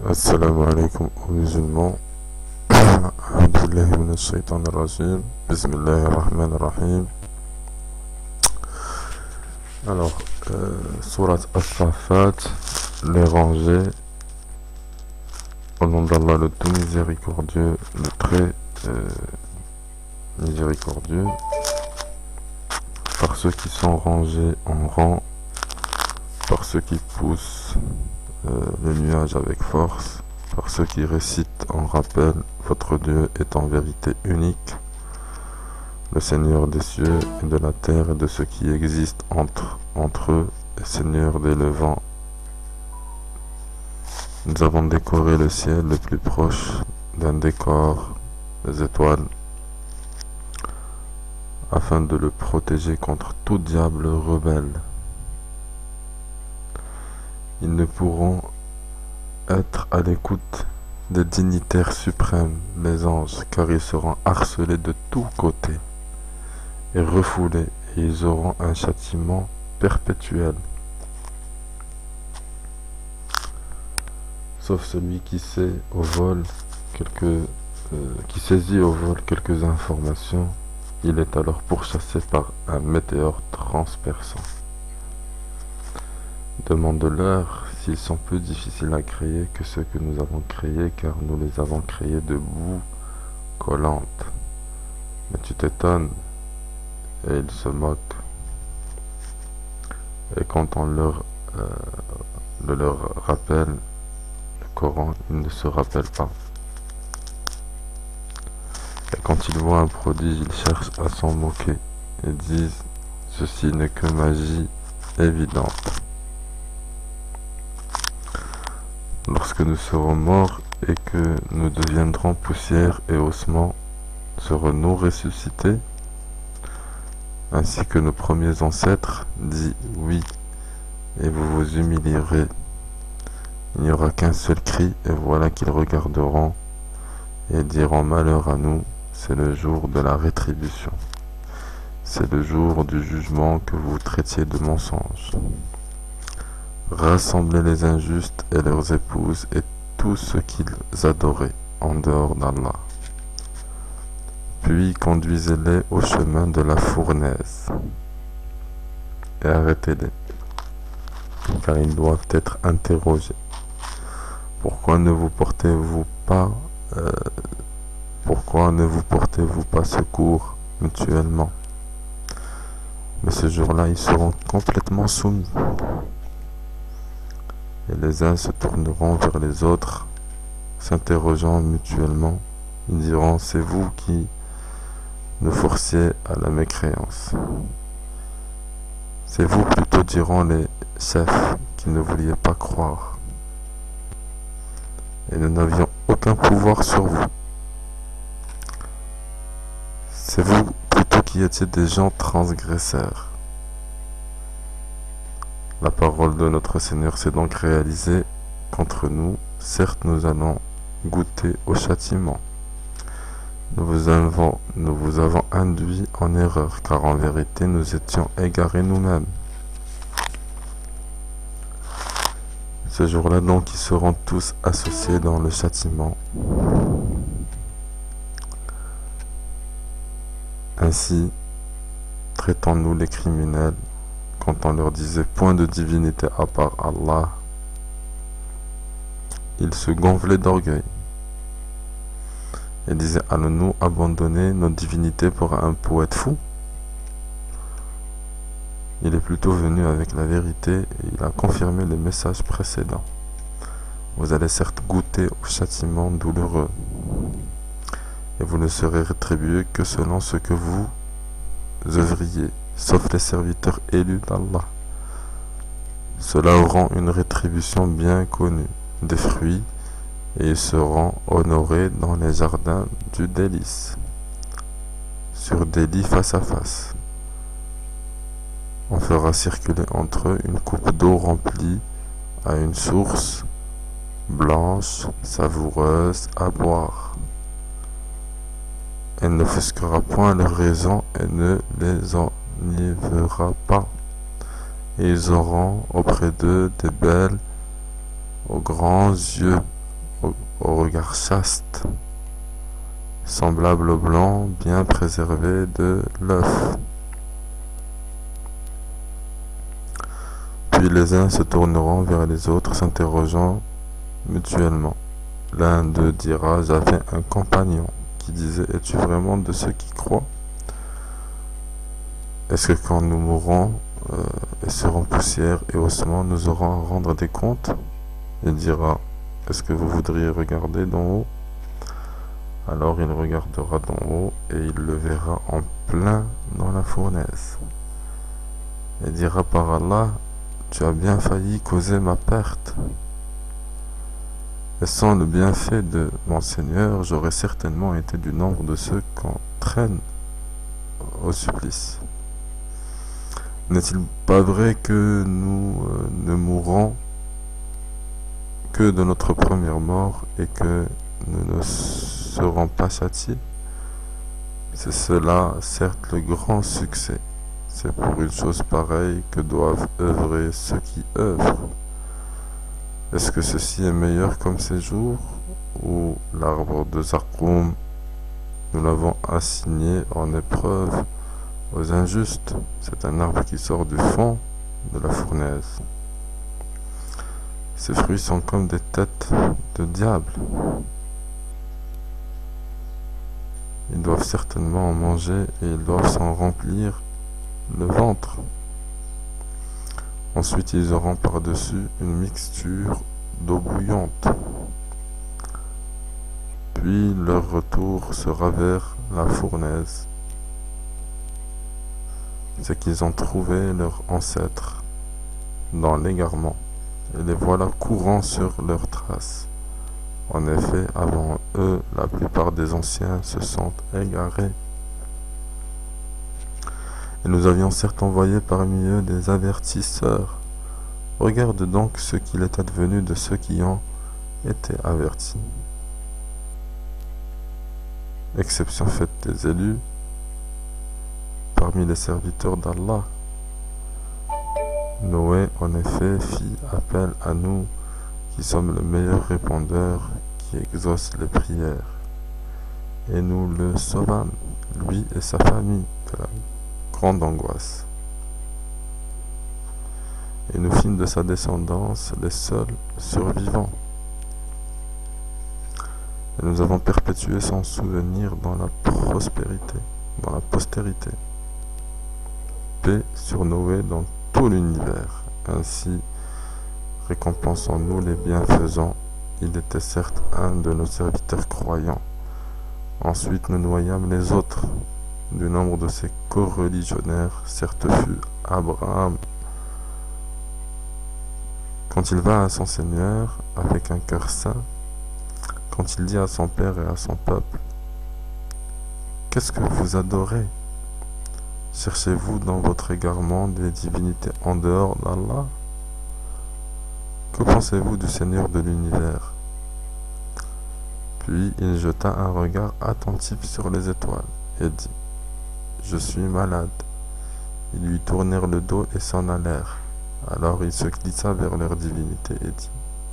Assalamu alaikum aux musulmans. A'udhu billahi minash shaitanir rajim. Bismillahir rahmanir rahim. Alors, Surat As-Saffat, les rangées, au nom d'Allah le tout miséricordieux, le très miséricordieux, par ceux qui sont rangés en rang, par ceux qui poussent le nuage avec force, par ceux qui récitent en rappel, votre Dieu est en vérité unique, le Seigneur des cieux et de la terre et de ce qui existe entre eux, et Seigneur des levants. Nous avons décoré le ciel le plus proche d'un décor des étoiles, afin de le protéger contre tout diable rebelle. Ils ne pourront être à l'écoute des dignitaires suprêmes, les anges, car ils seront harcelés de tous côtés et refoulés, et ils auront un châtiment perpétuel. Sauf celui qui saisit au vol quelques informations, il est alors pourchassé par un météore transperçant. Demande-leur s'ils sont plus difficiles à créer que ceux que nous avons créés, car nous les avons créés de boue collante. Mais tu t'étonnes, et ils se moquent. Et quand on leur rappelle le Coran, ils ne se rappellent pas. Et quand ils voient un prodige, ils cherchent à s'en moquer et disent « Ceci n'est que magie évidente ». Lorsque nous serons morts et que nous deviendrons poussière et ossements, serons-nous ressuscités? Ainsi que nos premiers ancêtres, dit oui, et vous vous humilierez. Il n'y aura qu'un seul cri, et voilà qu'ils regarderont et diront malheur à nous, c'est le jour de la rétribution. C'est le jour du jugement que vous traitiez de mensonge. Rassemblez les injustes et leurs épouses et tous ceux qu'ils adoraient en dehors d'Allah. Puis conduisez-les au chemin de la fournaise et arrêtez-les, car ils doivent être interrogés. Pourquoi ne vous portez-vous pas secours mutuellement? Mais ce jour-là, ils seront complètement soumis. Et les uns se tourneront vers les autres, s'interrogeant mutuellement. Ils diront, c'est vous qui nous forciez à la mécréance. C'est vous plutôt, diront les chefs, qui ne vouliez pas croire. Et nous n'avions aucun pouvoir sur vous. C'est vous plutôt qui étiez des gens transgresseurs. La parole de notre Seigneur s'est donc réalisée contre nous. Certes, nous allons goûter au châtiment. Nous vous avons induit en erreur, car en vérité, nous étions égarés nous-mêmes. Ce jour-là, donc, ils seront tous associés dans le châtiment. Ainsi, traitons-nous les criminels. Quand on leur disait point de divinité à part Allah, ils se gonflaient d'orgueil et disaient allons-nous abandonner nos divinités pour un poète fou? Il est plutôt venu avec la vérité et il a confirmé les messages précédents. Vous allez certes goûter au châtiment douloureux et vous ne serez rétribué que selon ce que vous œuvriez, sauf les serviteurs élus d'Allah. Ceux-là auront une rétribution bien connue, des fruits, et ils seront honorés dans les jardins du délice, sur des lits face à face. On fera circuler entre eux une coupe d'eau remplie à une source blanche, savoureuse à boire. Elle n'offusquera point leur raison et ne les enivrera pas. Et ils auront auprès d'eux des belles aux grands yeux au regard chaste, semblable au blanc bien préservé de l'œuf. Puis les uns se tourneront vers les autres, s'interrogeant mutuellement. L'un d'eux dira: j'avais un compagnon qui disait: es-tu vraiment de ceux qui croient? Est-ce que quand nous mourrons et serons poussière et ossements, nous aurons à rendre des comptes? Il dira: est-ce que vous voudriez regarder d'en haut? Alors il regardera d'en haut et il le verra en plein dans la fournaise. Et dira: par Allah, tu as bien failli causer ma perte. Et sans le bienfait de mon Seigneur, j'aurais certainement été du nombre de ceux qu'on traîne au supplice. N'est-il pas vrai que nous ne mourrons que de notre première mort et que nous ne serons pas châtiés? C'est cela, certes, le grand succès. C'est pour une chose pareille que doivent œuvrer ceux qui œuvrent. Est-ce que ceci est meilleur comme séjour, ou l'arbre de Zarqoum, nous l'avons assigné en épreuve aux injustes? C'est un arbre qui sort du fond de la fournaise. Ses fruits sont comme des têtes de diable. Ils doivent certainement en manger et ils doivent s'en remplir le ventre. Ensuite, ils auront par-dessus une mixture d'eau bouillante. Puis leur retour sera vers la fournaise. C'est qu'ils ont trouvé leurs ancêtres dans l'égarement, et les voilà courant sur leurs traces. En effet, avant eux, la plupart des anciens se sont égarés. Et nous avions certes envoyé parmi eux des avertisseurs. Regarde donc ce qu'il est advenu de ceux qui ont été avertis. Exception faite des élus, parmi les serviteurs d'Allah. Noé, en effet, fit appel à nous, qui sommes le meilleur répondeur qui exauce les prières. Et nous le sauvâmes, lui et sa famille, de la grande angoisse. Et nous fîmes de sa descendance les seuls survivants. Et nous avons perpétué son souvenir dans la prospérité, dans la postérité. Paix sur Noé dans tout l'univers. Ainsi, récompensons-nous les bienfaisants. Il était certes un de nos serviteurs croyants. Ensuite, nous noyâmes les autres. Du nombre de ces co-religionnaires, certes fut Abraham. Quand il va à son Seigneur avec un cœur saint, quand il dit à son père et à son peuple: qu'est-ce que vous adorez? Cherchez-vous dans votre égarement des divinités en dehors d'Allah? Que pensez-vous du Seigneur de l'univers? Puis il jeta un regard attentif sur les étoiles et dit: je suis malade. Ils lui tournèrent le dos et s'en allèrent. Alors il se glissa vers leur divinité et dit: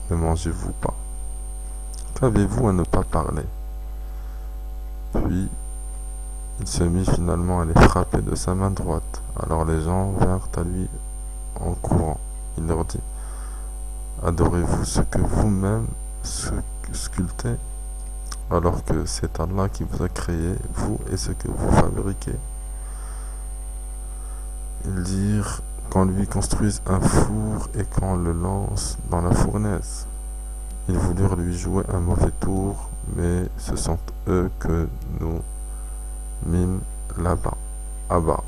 ne mangez-vous pas? Qu'avez-vous à ne pas parler? Puis il se mit finalement à les frapper de sa main droite. Alors les gens vinrent à lui en courant. Il leur dit: adorez-vous ce que vous-même sculptez, alors que c'est Allah qui vous a créé, vous et ce que vous fabriquez? Ils dirent: qu'on lui construise un four et qu'on le lance dans la fournaise. Ils voulurent lui jouer un mauvais tour, mais ce sont eux que nous mîmes là-bas, à bas.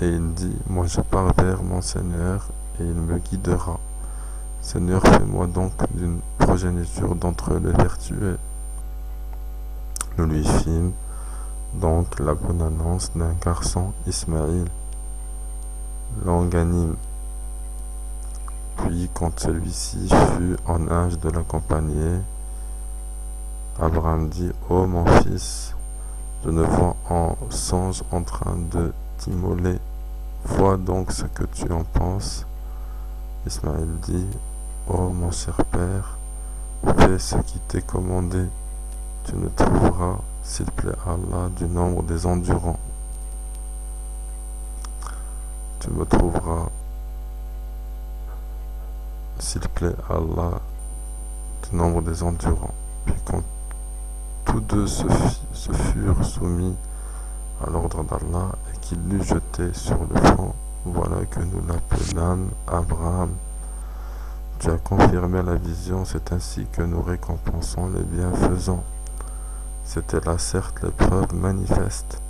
Et il dit: moi je pars vers mon Seigneur et il me guidera. Seigneur, fais-moi donc d'une progéniture d'entre les vertueux. Nous lui fîmes donc la bonne annonce d'un garçon, Ismaïl, longanime. Puis, quand celui-ci fut en âge de l'accompagner, Abraham dit: ô mon fils, je ne vois en songe en train de t'immoler. Vois donc ce que tu en penses. Ismaël dit: ô mon cher père, fais fais ce qui t'est commandé, tu ne trouveras, s'il plaît Allah, du nombre des endurants. Tu me trouveras, s'il plaît Allah, du nombre des endurants. Puis quand tous deux se furent soumis à l'ordre d'Allah et qu'il l'eut jeté sur le front, voilà que nous l'appelâmes Abraham. Tu as confirmé la vision, c'est ainsi que nous récompensons les bienfaisants. C'était là certes l'épreuve manifeste,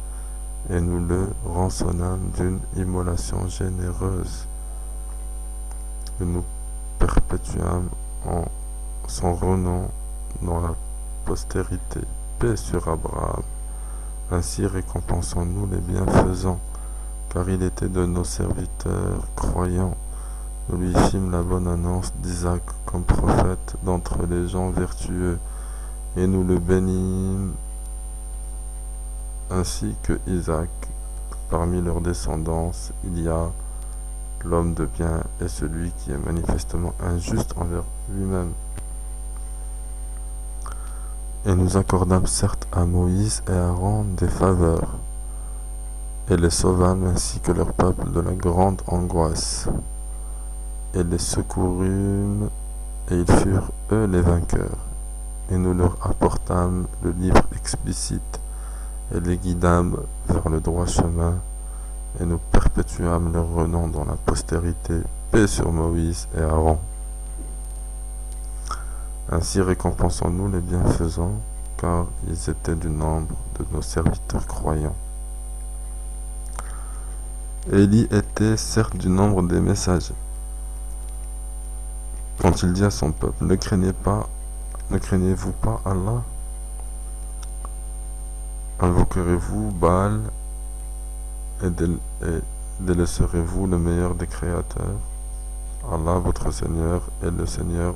et nous le rançonnâmes d'une immolation généreuse. Et nous perpétuâmes en son renom dans la postérité. Paix sur Abraham. Ainsi récompensons-nous les bienfaisants, car il était de nos serviteurs croyants. Nous lui fîmes la bonne annonce d'Isaac comme prophète d'entre les gens vertueux, et nous le bénîmes ainsi que Isaac. Parmi leurs descendance, il y a l'homme de bien et celui qui est manifestement injuste envers lui-même. Et nous accordâmes certes à Moïse et à Aaron des faveurs, et les sauvâmes ainsi que leur peuple de la grande angoisse, et les secourûmes, et ils furent eux les vainqueurs, et nous leur apportâmes le livre explicite, et les guidâmes vers le droit chemin, et nous perpétuâmes leur renom dans la postérité. Paix sur Moïse et Aaron. Ainsi récompensons-nous les bienfaisants, car ils étaient du nombre de nos serviteurs croyants. Élie était certes du nombre des messagers. Quand il dit à son peuple, ne craignez-vous pas Allah? Invoquerez-vous Baal et délaisserez-vous le meilleur des créateurs? Allah, votre Seigneur, est le Seigneur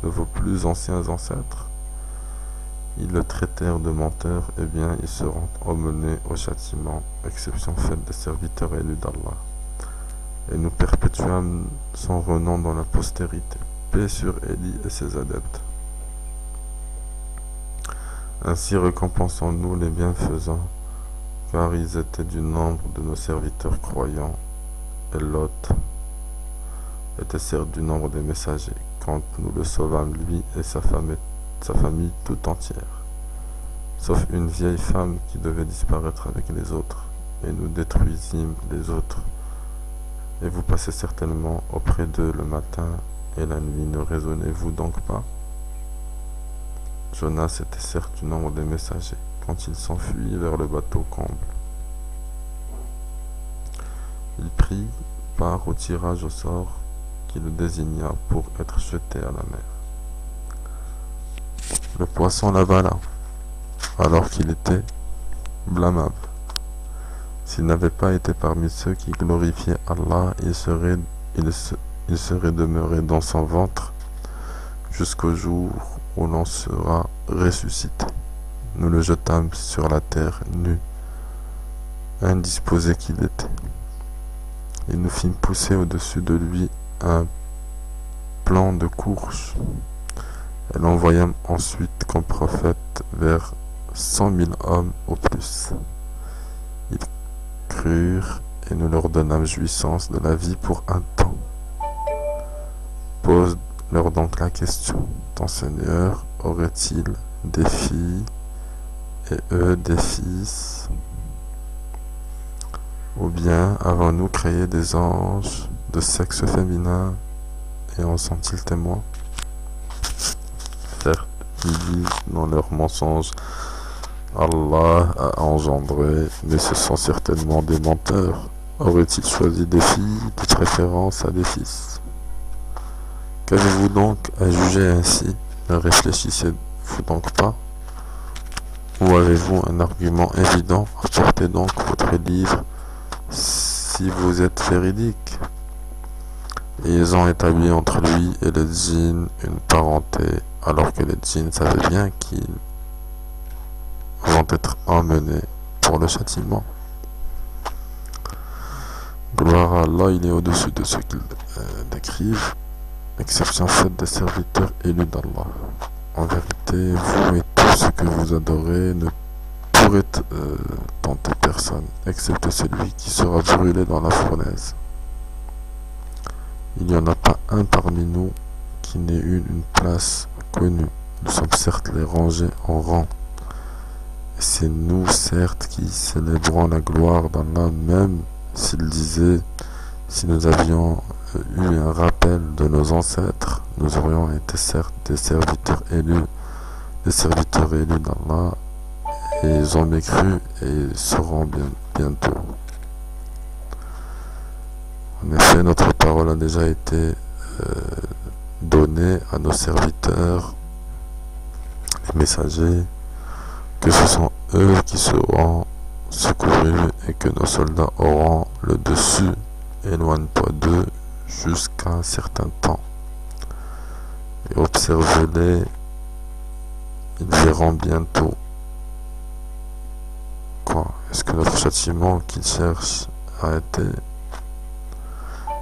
de vos plus anciens ancêtres. Ils le traitèrent de menteur, eh bien ils seront emmenés au châtiment, exception faite des serviteurs élus d'Allah. Et nous perpétuâmes son renom dans la postérité. Paix sur Élie et ses adeptes. Ainsi récompensons-nous les bienfaisants, car ils étaient du nombre de nos serviteurs croyants, et Lot était certes du nombre des messagers, quand nous le sauvâmes lui et sa famille tout entière, sauf une vieille femme qui devait disparaître avec les autres, et nous détruisîmes les autres. Et vous passez certainement auprès d'eux le matin et la nuit, ne raisonnez-vous donc pas? Jonas était certes du nombre des messagers, quand il s'enfuit vers le bateau comble. Il prit part au tirage au sort qui le désigna pour être jeté à la mer. Le poisson l'avala, alors qu'il était blâmable. S'il n'avait pas été parmi ceux qui glorifiaient Allah, il serait demeuré dans son ventre jusqu'au jour où l'on sera ressuscité. Nous le jetâmes sur la terre nu, indisposé qu'il était. Et nous fîmes pousser au-dessus de lui un plant de courge, et l'envoyâmes ensuite comme prophète vers 100 000 hommes au plus. Ils crurent, et nous leur donnâmes jouissance de la vie pour un temps. Pose-leur donc la question, ton Seigneur aurait-il des filles et eux des fils? Ou bien avons-nous créé des anges de sexe féminin et en sont-ils témoins? Certes, ils disent dans leur mensonge, Allah a engendré, mais ce sont certainement des menteurs. Aurait-il choisi des filles de préférence à des fils? Qu'avez-vous donc à juger ainsi? Ne réfléchissez-vous donc pas? Ou avez-vous un argument évident? Apportez donc votre livre si vous êtes véridique. Et ils ont établi entre lui et les djinns une parenté, alors que les djinns savaient bien qu'ils vont être emmenés pour le châtiment. Gloire à Allah, il est au-dessus de ce qu'ils décrivent, exception faite des serviteurs élus d'Allah. En vérité, vous et tout ce que vous adorez ne pourrait tenter personne, excepté celui qui sera brûlé dans la fournaise. Il n'y en a pas un parmi nous qui n'ait eu une place connue. Nous sommes certes les rangés en rang. Et c'est nous, certes, qui célébrons la gloire d'Allah, même s'il disait, si nous avions eu un rappel de nos ancêtres, nous aurions été certes des serviteurs élus d'Allah, et ils ont mécru et seront bientôt. En effet, notre parole a déjà été donnée à nos serviteurs, les messagers, que ce sont eux qui seront secourus et que nos soldats auront le dessus. Éloigne-toi d'eux jusqu'à un certain temps et observez-les, ils verront bientôt. Quoi? Est-ce que notre châtiment qu'ils cherchent a été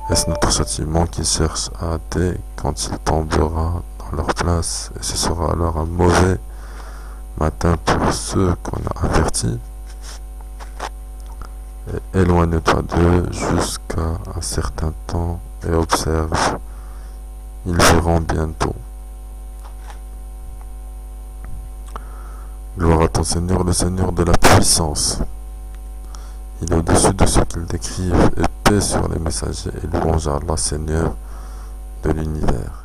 Est-ce notre châtiment qu'ils cherchent a été quand il tombera dans leur place, et ce sera alors un mauvais matin pour ceux qu'on a avertis? Et éloigne-toi d'eux jusqu'à un certain temps et observe, ils verront bientôt. Gloire à ton Seigneur, le Seigneur de la puissance. Il est au-dessus de ce qu'ils décrivent, et paix sur les messagers, et louange à Allah, Seigneur de l'univers.